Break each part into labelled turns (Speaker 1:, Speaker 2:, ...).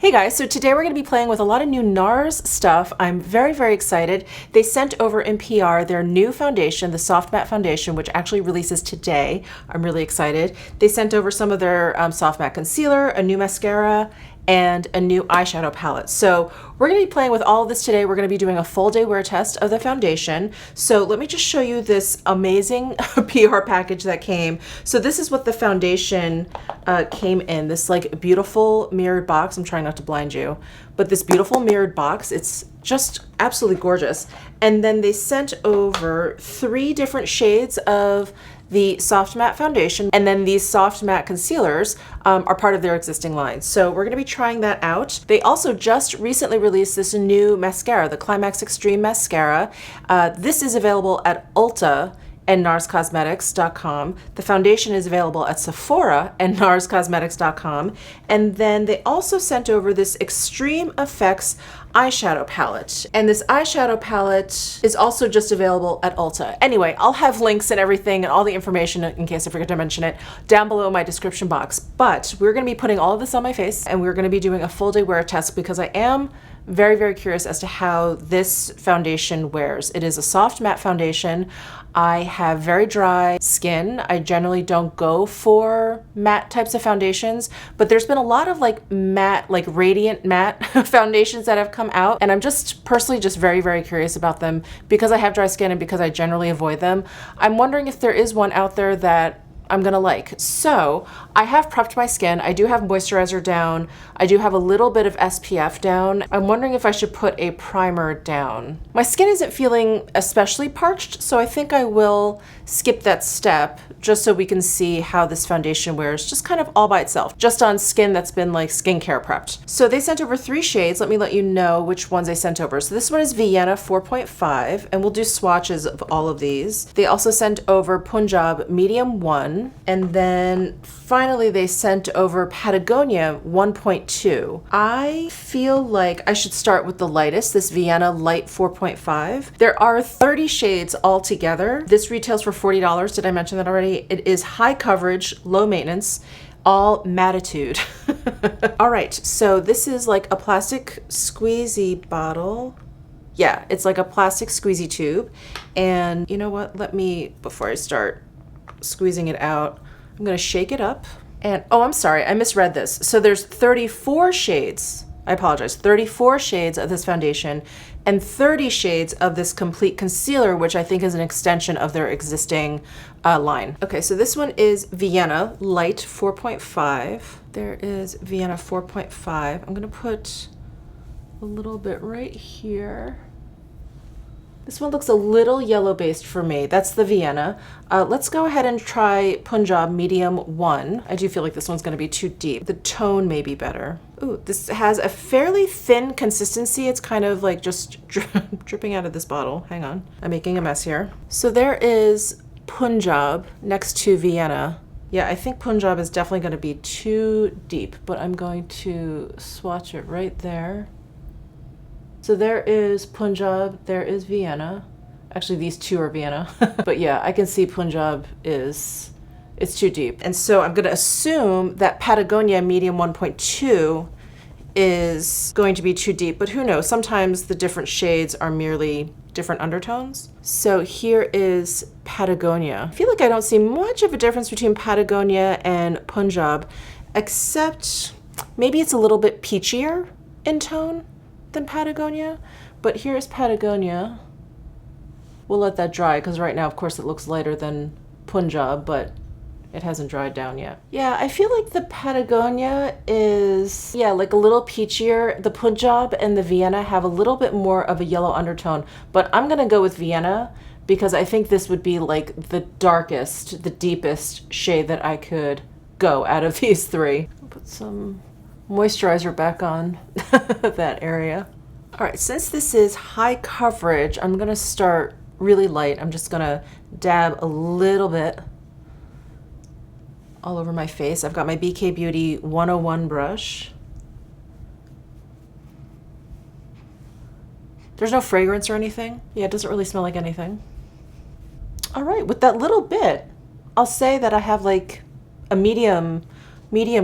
Speaker 1: Hey guys, so today we're going to be playing with a lot of new NARS stuff. I'm very, very excited. They sent over in PR their new foundation, the Soft Matte Foundation, which actually releases today. I'm really excited. They sent over some of their Soft Matte Concealer, a new mascara, and a new eyeshadow palette. So we're going to be playing with all of this today. We're going to be doing a full day wear test of the foundation. So let me just show you this amazing PR package that came. So this is what the foundation came in, this like beautiful mirrored box. I'm trying not to blind you, but this beautiful mirrored box. It's just absolutely gorgeous. And then they sent over 3 different shades of the soft matte foundation, and then these soft matte concealers are part of their existing line. So we're going to be trying that out. They also just recently released this new mascara, the Climax Extreme Mascara. This is available at Ulta and narscosmetics.com. The foundation is available at Sephora and narscosmetics.com. And then they also sent over this Extreme Effects eyeshadow palette. And this eyeshadow palette is also just available at Ulta. Anyway, I'll have links and everything and all the information, in case I forget to mention it, down below in my description box. But we're going to be putting all of this on my face, and we're going to be doing a full day wear test because I am very, very curious as to how this foundation wears. It is a soft matte foundation. I have very dry skin. I generally don't go for matte types of foundations, but there's been a lot of like matte, like radiant matte foundations that have come out, and I'm just personally just very, very curious about them because I have dry skin and because I generally avoid them. I'm wondering if there is one out there that I'm gonna like. So I have prepped my skin. I do have moisturizer down. I do have a little bit of SPF down. I'm wondering if I should put a primer down. My skin isn't feeling especially parched, so I think I will skip that step just so we can see how this foundation wears just kind of all by itself, just on skin that's been like skincare prepped. So they sent over 3 shades. Let me let you know which ones they sent over. So this one is Vienna 4.5, and we'll do swatches of all of these. They also sent over Punjab Medium 1, and then finally they sent over Patagonia 1.2. I feel like I should start with the lightest, this Vienna Light 4.5. There are 30 shades altogether. This retails for $40. Did I mention that already? It is high coverage, low maintenance, all mattitude. All right, so this is like a plastic squeezy bottle. Yeah, it's like a plastic squeezy tube. And you know what? Let me, before I start squeezing it out, I'm gonna shake it up. And oh, I'm sorry, I misread this. So there's 34 shades. I apologize, 34 shades of this foundation and 30 shades of this complete concealer, which I think is an extension of their existing line. Okay, so this one is Vienna Light 4.5. There is Vienna 4.5. I'm gonna put a little bit right here. This one looks a little yellow based for me. That's the Vienna. Let's go ahead and try Punjab Medium 1. I do feel like this one's gonna be too deep. The tone may be better. Ooh, this has a fairly thin consistency. It's kind of like just dripping out of this bottle. Hang on, I'm making a mess here. So there is Punjab next to Vienna. Yeah, I think Punjab is definitely gonna be too deep, but I'm going to swatch it right there. So there is Punjab, there is Vienna. Actually, these two are Vienna. But yeah, I can see Punjab it's too deep. And so I'm gonna assume that Patagonia Medium 1.2 is going to be too deep, but who knows? Sometimes the different shades are merely different undertones. So here is Patagonia. I feel like I don't see much of a difference between Patagonia and Punjab, except maybe it's a little bit peachier in tone than Patagonia, but here's Patagonia. We'll let that dry because right now, of course, it looks lighter than Punjab, but it hasn't dried down yet. Yeah, I feel like the Patagonia is, yeah, like a little peachier. The Punjab and the Vienna have a little bit more of a yellow undertone, but I'm gonna go with Vienna because I think this would be like the darkest, the deepest shade that I could go out of these 3. I'll put some moisturizer back on that area. All right, since this is high coverage, I'm gonna start really light. I'm just gonna dab a little bit all over my face. I've got my BK Beauty 101 brush. There's no fragrance or anything. Yeah, it doesn't really smell like anything. All right, with that little bit, I'll say that I have like a medium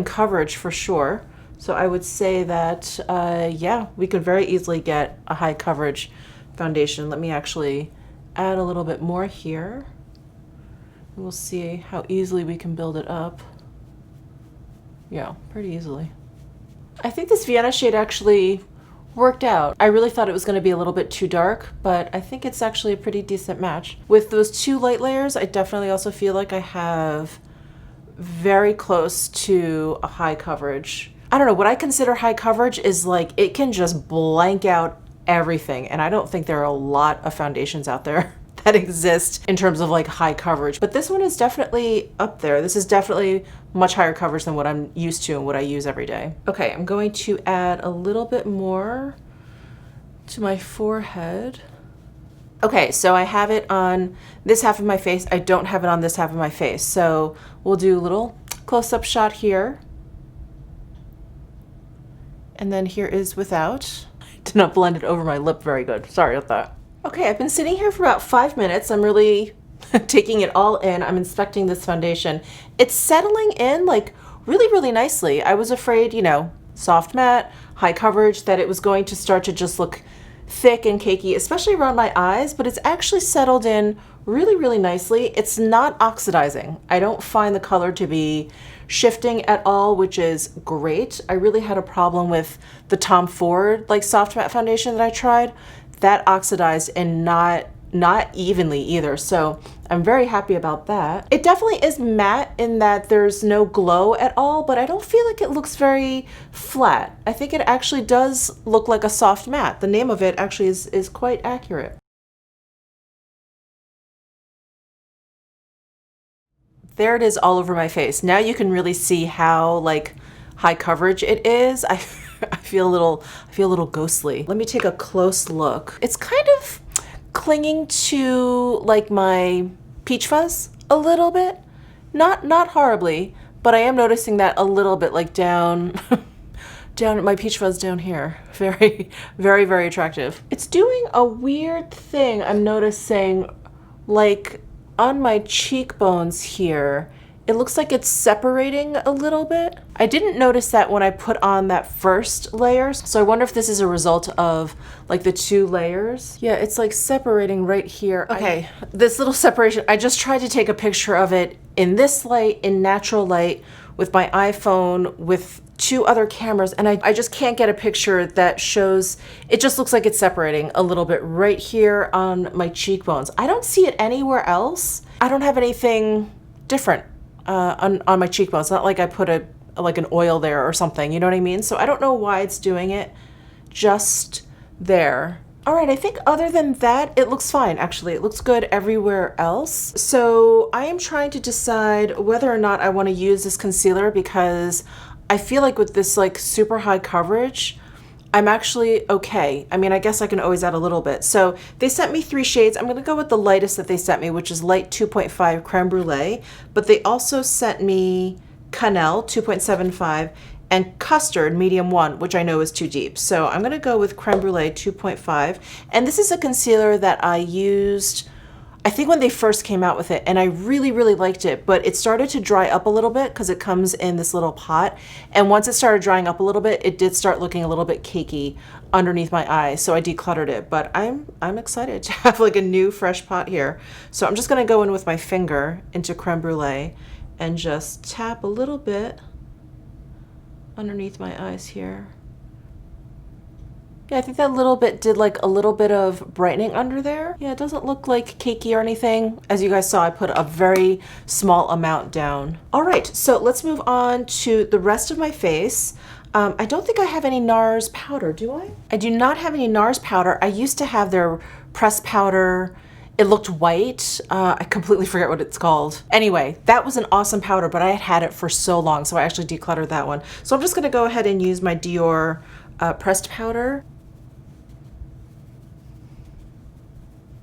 Speaker 1: coverage for sure. So I would say that, yeah, we could very easily get a high coverage foundation. Let me actually add a little bit more here. We'll see how easily we can build it up. Yeah, pretty easily. I think this Vienna shade actually worked out. I really thought it was going to be a little bit too dark, but I think it's actually a pretty decent match. With those two light layers, I definitely also feel like I have very close to a high coverage. I don't know, what I consider high coverage is like it can just blank out everything, and I don't think there are a lot of foundations out there that exist in terms of like high coverage, but this one is definitely up there. This is definitely much higher coverage than what I'm used to and what I use every day. Okay, I'm going to add a little bit more to my forehead. Okay, so I have it on this half of my face. I don't have it on this half of my face. So we'll do a little close-up shot here. And then here is without. I did not blend it over my lip very good. Sorry about that. Okay, I've been sitting here for about 5 minutes. I'm really taking it all in. I'm inspecting this foundation. It's settling in like really, really nicely. I was afraid, you know, soft matte, high coverage, that it was going to start to just look thick and cakey, especially around my eyes, but it's actually settled in really, really nicely. It's not oxidizing. I don't find the color to be shifting at all, which is great. I really had a problem with the Tom Ford like soft matte foundation that I tried. That oxidized and not evenly either. So I'm very happy about that. It definitely is matte in that there's no glow at all, but I don't feel like it looks very flat. I think it actually does look like a soft matte. The name of it actually is quite accurate. There it is all over my face. Now you can really see how like high coverage it is. I feel a little ghostly. Let me take a close look. It's kind of clinging to like my peach fuzz a little bit. Not horribly, but I am noticing that a little bit, like down down at my peach fuzz down here. Very, very, very attractive. It's doing a weird thing I'm noticing, like on my cheekbones here. It looks like it's separating a little bit. I didn't notice that when I put on that first layer, so I wonder if this is a result of like the two layers. Yeah, it's like separating right here. Okay, this little separation, I just tried to take a picture of it in this light, in natural light, with my iPhone, with two other cameras, and I just can't get a picture that shows, it just looks like it's separating a little bit right here on my cheekbones. I don't see it anywhere else. I don't have anything different on my cheekbones. It's not like I put like an oil there or something, you know what I mean? So I don't know why it's doing it just there. All right, I think other than that, it looks fine. Actually, it looks good everywhere else. So I am trying to decide whether or not I want to use this concealer, because I feel like with this like super high coverage, I'm actually okay. I mean, I guess I can always add a little bit. So they sent me 3 shades. I'm going to go with the lightest that they sent me, which is light 2.5 creme brulee. But they also sent me Cannelle 2.75 and custard medium 1, which I know is too deep. So I'm going to go with creme brulee 2.5. And this is a concealer that I used, I think, when they first came out with it, and I really, really liked it, but it started to dry up a little bit because it comes in this little pot. And once it started drying up a little bit, it did start looking a little bit cakey underneath my eyes. So I decluttered it, but I'm excited to have like a new fresh pot here. So I'm just gonna go in with my finger into creme brulee and just tap a little bit underneath my eyes here. Yeah, I think that little bit did like a little bit of brightening under there. Yeah, it doesn't look like cakey or anything. As you guys saw, I put a very small amount down. All right, so let's move on to the rest of my face. I don't think I have any NARS powder, do I? I do not have any NARS powder. I used to have their pressed powder. It looked white. I completely forget what it's called. Anyway, that was an awesome powder, but I had had it for so long, so I actually decluttered that one. So I'm just gonna go ahead and use my Dior pressed powder.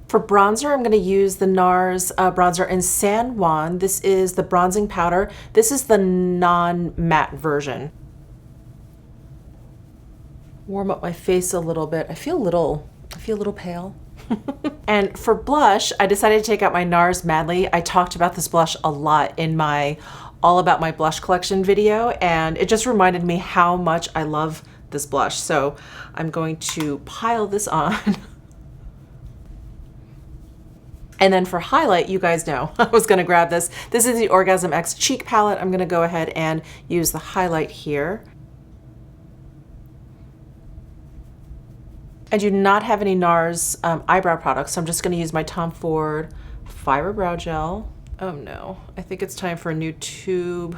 Speaker 1: For bronzer, I'm going to use the NARS bronzer in San Juan. This is the bronzing powder. This is the non-matte version. Warm up my face a little bit. I feel a little pale. And for blush, I decided to take out my NARS Madly. I talked about this blush a lot in my all about my blush collection video, and it just reminded me how much I love this blush. So I'm going to pile this on. And then for highlight, you guys know I was gonna grab this. This is the Orgasm X Cheek Palette. I'm gonna go ahead and use the highlight here. I do not have any NARS eyebrow products, so I'm just gonna use my Tom Ford Fiber Brow Gel. Oh no, I think it's time for a new tube.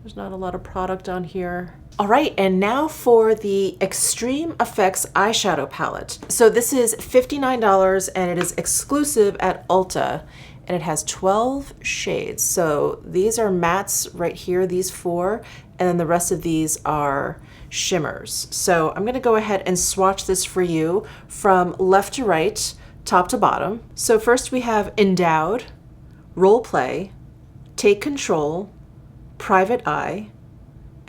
Speaker 1: There's not a lot of product on here. All right, and now for the Extreme Effects eyeshadow palette. So this is $59 and it is exclusive at Ulta, and it has 12 shades. So these are mattes right here, these 4, and then the rest of these are shimmers. So I'm gonna go ahead and swatch this for you from left to right, top to bottom. So first we have Endowed, Role Play, Take Control, Private Eye,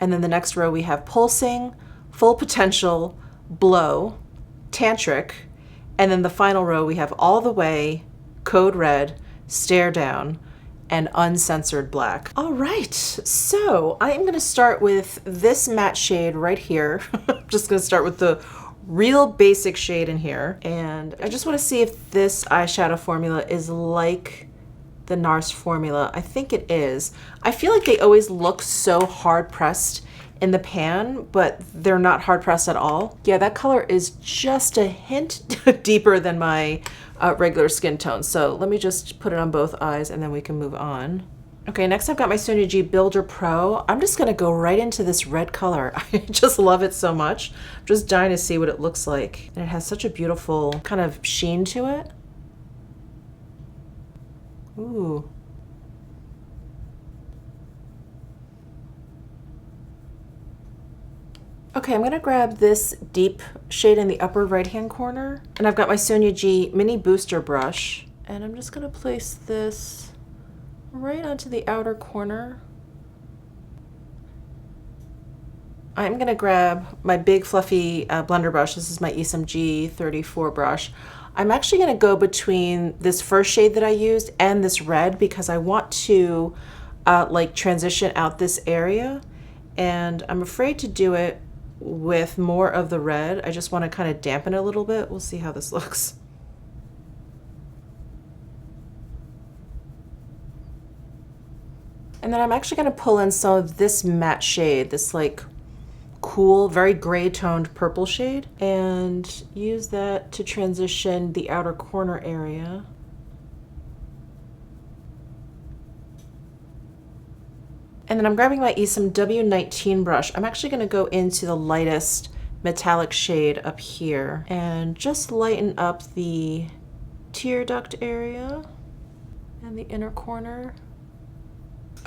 Speaker 1: and then the next row we have Pulsing, Full Potential, Blow, Tantric, and then the final row we have All the Way, Code Red, Stare Down, and Uncensored Black. All right, so I am gonna start with this matte shade right here. I'm just gonna start with the real basic shade in here, and I just wanna see if this eyeshadow formula is like the NARS formula. I think it is. I feel like they always look so hard pressed in the pan, but they're not hard pressed at all. Yeah, that color is just a hint deeper than my regular skin tone. So let me just put it on both eyes and then we can move on. Okay, next I've got my Sonia G Builder Pro. I'm just gonna go right into this red color. I just love it so much. I'm just dying to see what it looks like. And it has such a beautiful kind of sheen to it. Ooh. Okay, I'm gonna grab this deep shade in the upper right-hand corner, and I've got my Sonia G Mini Booster Brush, and I'm just gonna place this right onto the outer corner. I'm gonna grab my big fluffy blender brush. This is my ESMG 34 brush. I'm actually gonna go between this first shade that I used and this red because I want to like transition out this area, and I'm afraid to do it with more of the red. I just want to kind of dampen it a little bit. We'll see how this looks. And then I'm actually going to pull in some of this matte shade, this like cool, very gray toned purple shade, and use that to transition the outer corner area. And then I'm grabbing my Esom W19 brush. I'm actually going to go into the lightest metallic shade up here and just lighten up the tear duct area and the inner corner.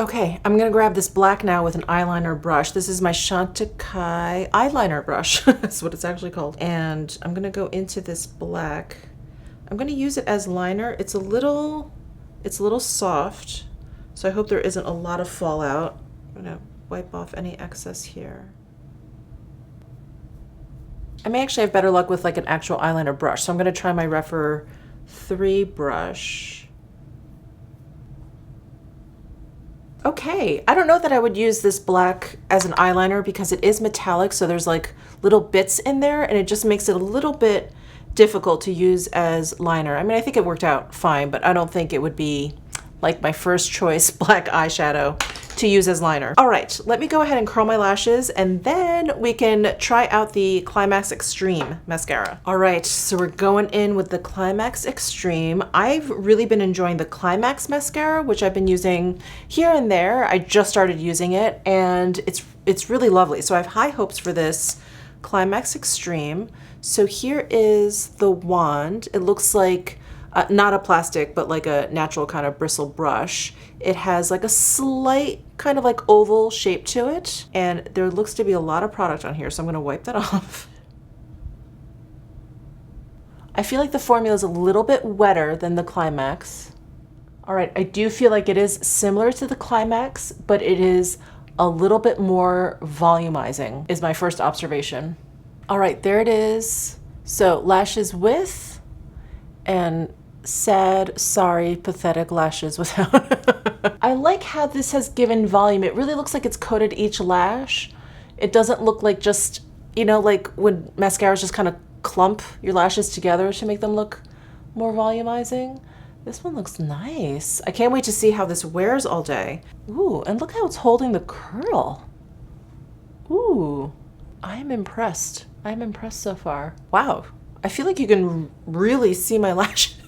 Speaker 1: Okay, I'm gonna grab this black now with an eyeliner brush. This is my Chantecaille eyeliner brush. That's what it's actually called. And I'm gonna go into this black. I'm gonna use it as liner. It's a little soft, so I hope there isn't a lot of fallout. I'm gonna wipe off any excess here. I may actually have better luck with like an actual eyeliner brush, so I'm gonna try my Rephr 3 brush. Okay, I don't know that I would use this black as an eyeliner because it is metallic, so there's like little bits in there and it just makes it a little bit difficult to use as liner. I mean, I think it worked out fine, but I don't think it would be like my first choice black eyeshadow to use as liner. All right, let me go ahead and curl my lashes and then we can try out the Climax Extreme mascara. All right, so we're going in with the Climax Extreme. I've really been enjoying the Climax mascara, which I've been using here and there. I just started using it and it's really lovely. So I have high hopes for this Climax Extreme. So here is the wand. It looks like not a plastic, but like a natural kind of bristle brush. It has like a slight kind of like oval shape to it, and there looks to be a lot of product on here, so I'm gonna wipe that off. I feel like the formula is a little bit wetter than the Climax. All right, I do feel like it is similar to the Climax, but it is a little bit more volumizing, is my first observation. All right, there it is. So lashes with and sad, sorry, pathetic lashes without. I like how this has given volume. It really looks like it's coated each lash. It doesn't look like just, you know, like when mascaras just kind of clump your lashes together to make them look more volumizing. This one looks nice. I can't wait to see how this wears all day. Ooh, and look how it's holding the curl. Ooh, I'm impressed. I'm impressed so far. Wow, I feel like you can really see my lashes.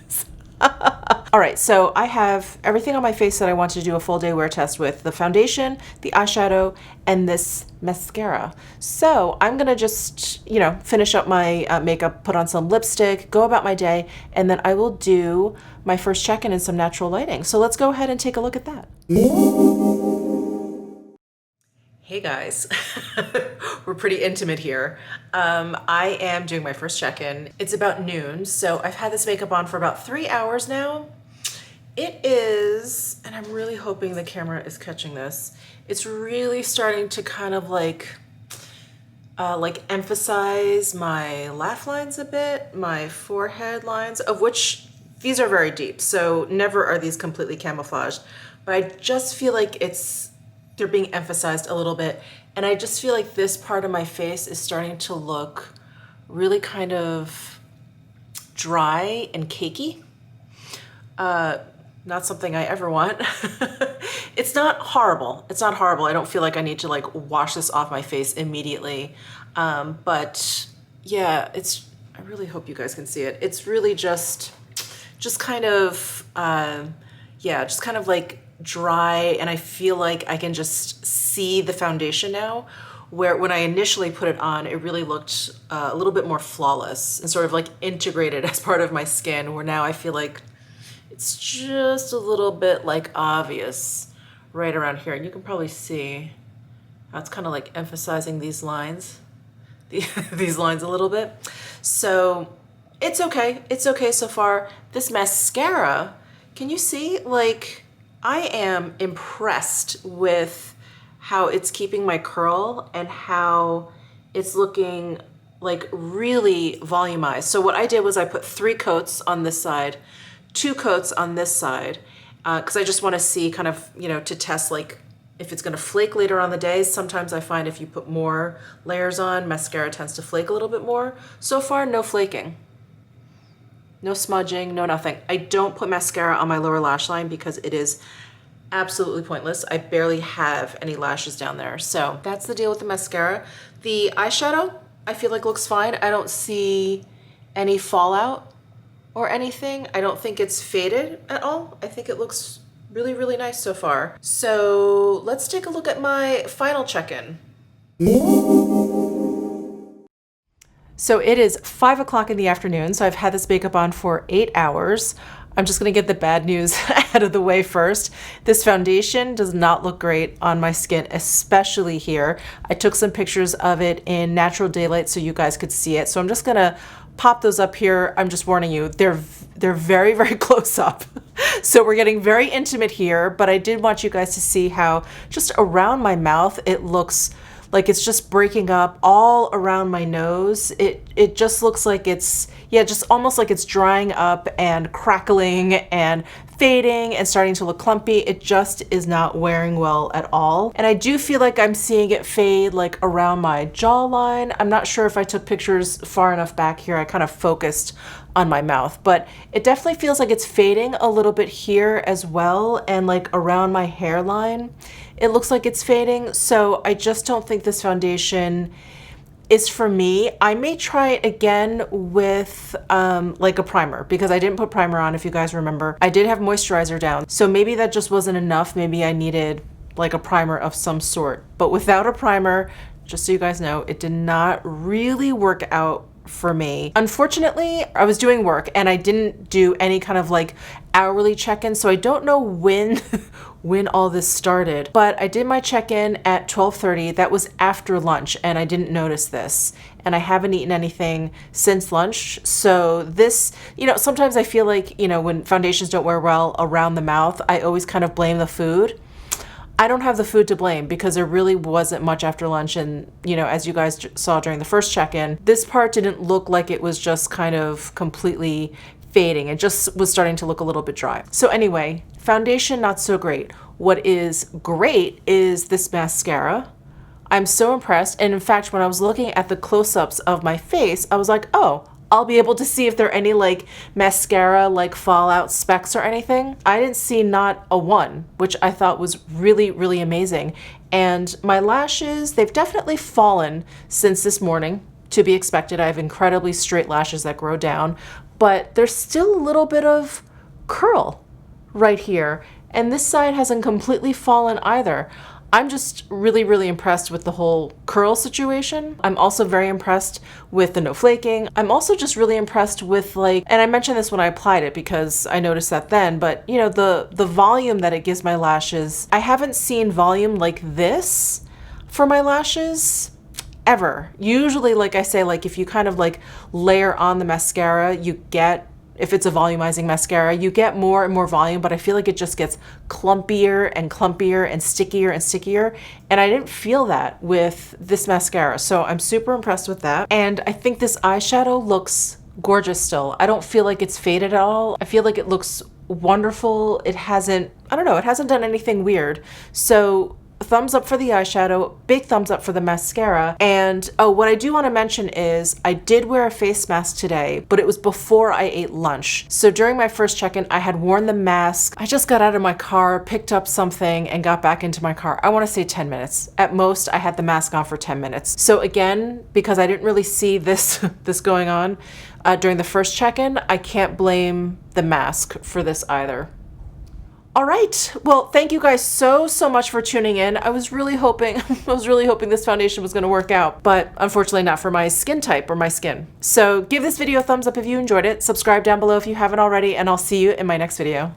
Speaker 1: All right, so I have everything on my face that I want to do a full day wear test with: the foundation, the eyeshadow, and this mascara. So I'm gonna just, you know, finish up my makeup, put on some lipstick, go about my day, and then I will do my first check-in in some natural lighting. So let's go ahead and take a look at that. Hey guys, we're pretty intimate here. I am doing my first check-in. It's about noon, so I've had this makeup on for about 3 hours now. It is, and I'm really hoping the camera is catching this, it's really starting to kind of like emphasize my laugh lines a bit, my forehead lines, of which these are very deep, so never are these completely camouflaged, but I just feel like they're being emphasized a little bit, and I just feel like this part of my face is starting to look really kind of dry and cakey. Not something I ever want. It's not horrible. It's not horrible. I don't feel like I need to like wash this off my face immediately. But yeah, I really hope you guys can see it. It's really just kind of, yeah, just kind of like dry, and I feel like I can just see the foundation now, where when I initially put it on, it really looked a little bit more flawless and sort of like integrated as part of my skin, where now I feel like it's just a little bit like obvious right around here. And you can probably see how it's kind of like emphasizing these lines, these lines a little bit. So it's okay. It's okay so far. This mascara, can you see? Like, I am impressed with how it's keeping my curl and how it's looking like really volumized. So what I did was I put 3 coats on this side, 2 coats on this side, because I just want to see kind of, you know, to test like if it's going to flake later on the day. Sometimes I find if you put more layers on, mascara tends to flake a little bit more. So far, no flaking. No smudging, no nothing. I don't put mascara on my lower lash line because it is absolutely pointless. I barely have any lashes down there. So that's the deal with the mascara. The eyeshadow, I feel like looks fine. I don't see any fallout or anything. I don't think it's faded at all. I think it looks really, really nice so far. So let's take a look at my final check-in. So it is 5 o'clock in the afternoon. So I've had this makeup on for 8 hours. I'm just gonna get the bad news out of the way first. This foundation does not look great on my skin, especially here. I took some pictures of it in natural daylight so you guys could see it. So I'm just gonna pop those up here. I'm just warning you, they're very, very close up. So we're getting very intimate here, but I did want you guys to see how just around my mouth, it looks like it's just breaking up all around my nose. It just looks like it's, yeah, just almost like it's drying up and crackling and fading and starting to look clumpy. It just is not wearing well at all. And I do feel like I'm seeing it fade like around my jawline. I'm not sure if I took pictures far enough back here. I kind of focused on my mouth, but it definitely feels like it's fading a little bit here as well, and like around my hairline. It looks like it's fading, so I just don't think this foundation is for me. I may try it again with like a primer, because I didn't put primer on, if you guys remember. I did have moisturizer down, so maybe that just wasn't enough. Maybe I needed like a primer of some sort. But without a primer, just so you guys know, it did not really work out for me. Unfortunately, I was doing work and I didn't do any kind of like hourly check-in, so I don't know when when all this started, but I did my check-in at 12:30. That was after lunch, and I didn't notice this, and I haven't eaten anything since lunch. So this, you know, sometimes I feel like, you know, when foundations don't wear well around the mouth, I always kind of blame the food. I don't have the food to blame, because there really wasn't much after lunch. And, you know, as you guys saw during the first check-in, this part didn't look like it was just kind of completely fading. It just was starting to look a little bit dry. So anyway, foundation, not so great. What is great is this mascara. I'm so impressed. And in fact, when I was looking at the close-ups of my face, I was like, oh, I'll be able to see if there are any like mascara like fallout specks or anything. I didn't see not a one, which I thought was really, really amazing. And my lashes, they've definitely fallen since this morning. To be expected. I have incredibly straight lashes that grow down, but there's still a little bit of curl right here. And this side hasn't completely fallen either. I'm just really, really impressed with the whole curl situation. I'm also very impressed with the no flaking. I'm also just really impressed with like, and I mentioned this when I applied it because I noticed that then, but you know, the volume that it gives my lashes. I haven't seen volume like this for my lashes ever. Usually, like I say, like if you kind of like layer on the mascara, you get, if it's a volumizing mascara, you get more and more volume, but I feel like it just gets clumpier and clumpier and stickier. And I didn't feel that with this mascara. So I'm super impressed with that. And I think this eyeshadow looks gorgeous still. I don't feel like it's faded at all. I feel like it looks wonderful. It hasn't, I don't know, it hasn't done anything weird. So thumbs up for the eyeshadow, big thumbs up for the mascara. And oh, what I do want to mention is I did wear a face mask today, but it was before I ate lunch. So during my first check-in, I had worn the mask. I just got out of my car, picked up something, and got back into my car. I want to say 10 minutes. At most, I had the mask on for 10 minutes. So again, because I didn't really see this going on during the first check-in, I can't blame the mask for this either. All right. Well, thank you guys so much for tuning in. I was really hoping this foundation was going to work out, but unfortunately not for my skin type or my skin. So give this video a thumbs up if you enjoyed it. Subscribe down below if you haven't already, and I'll see you in my next video.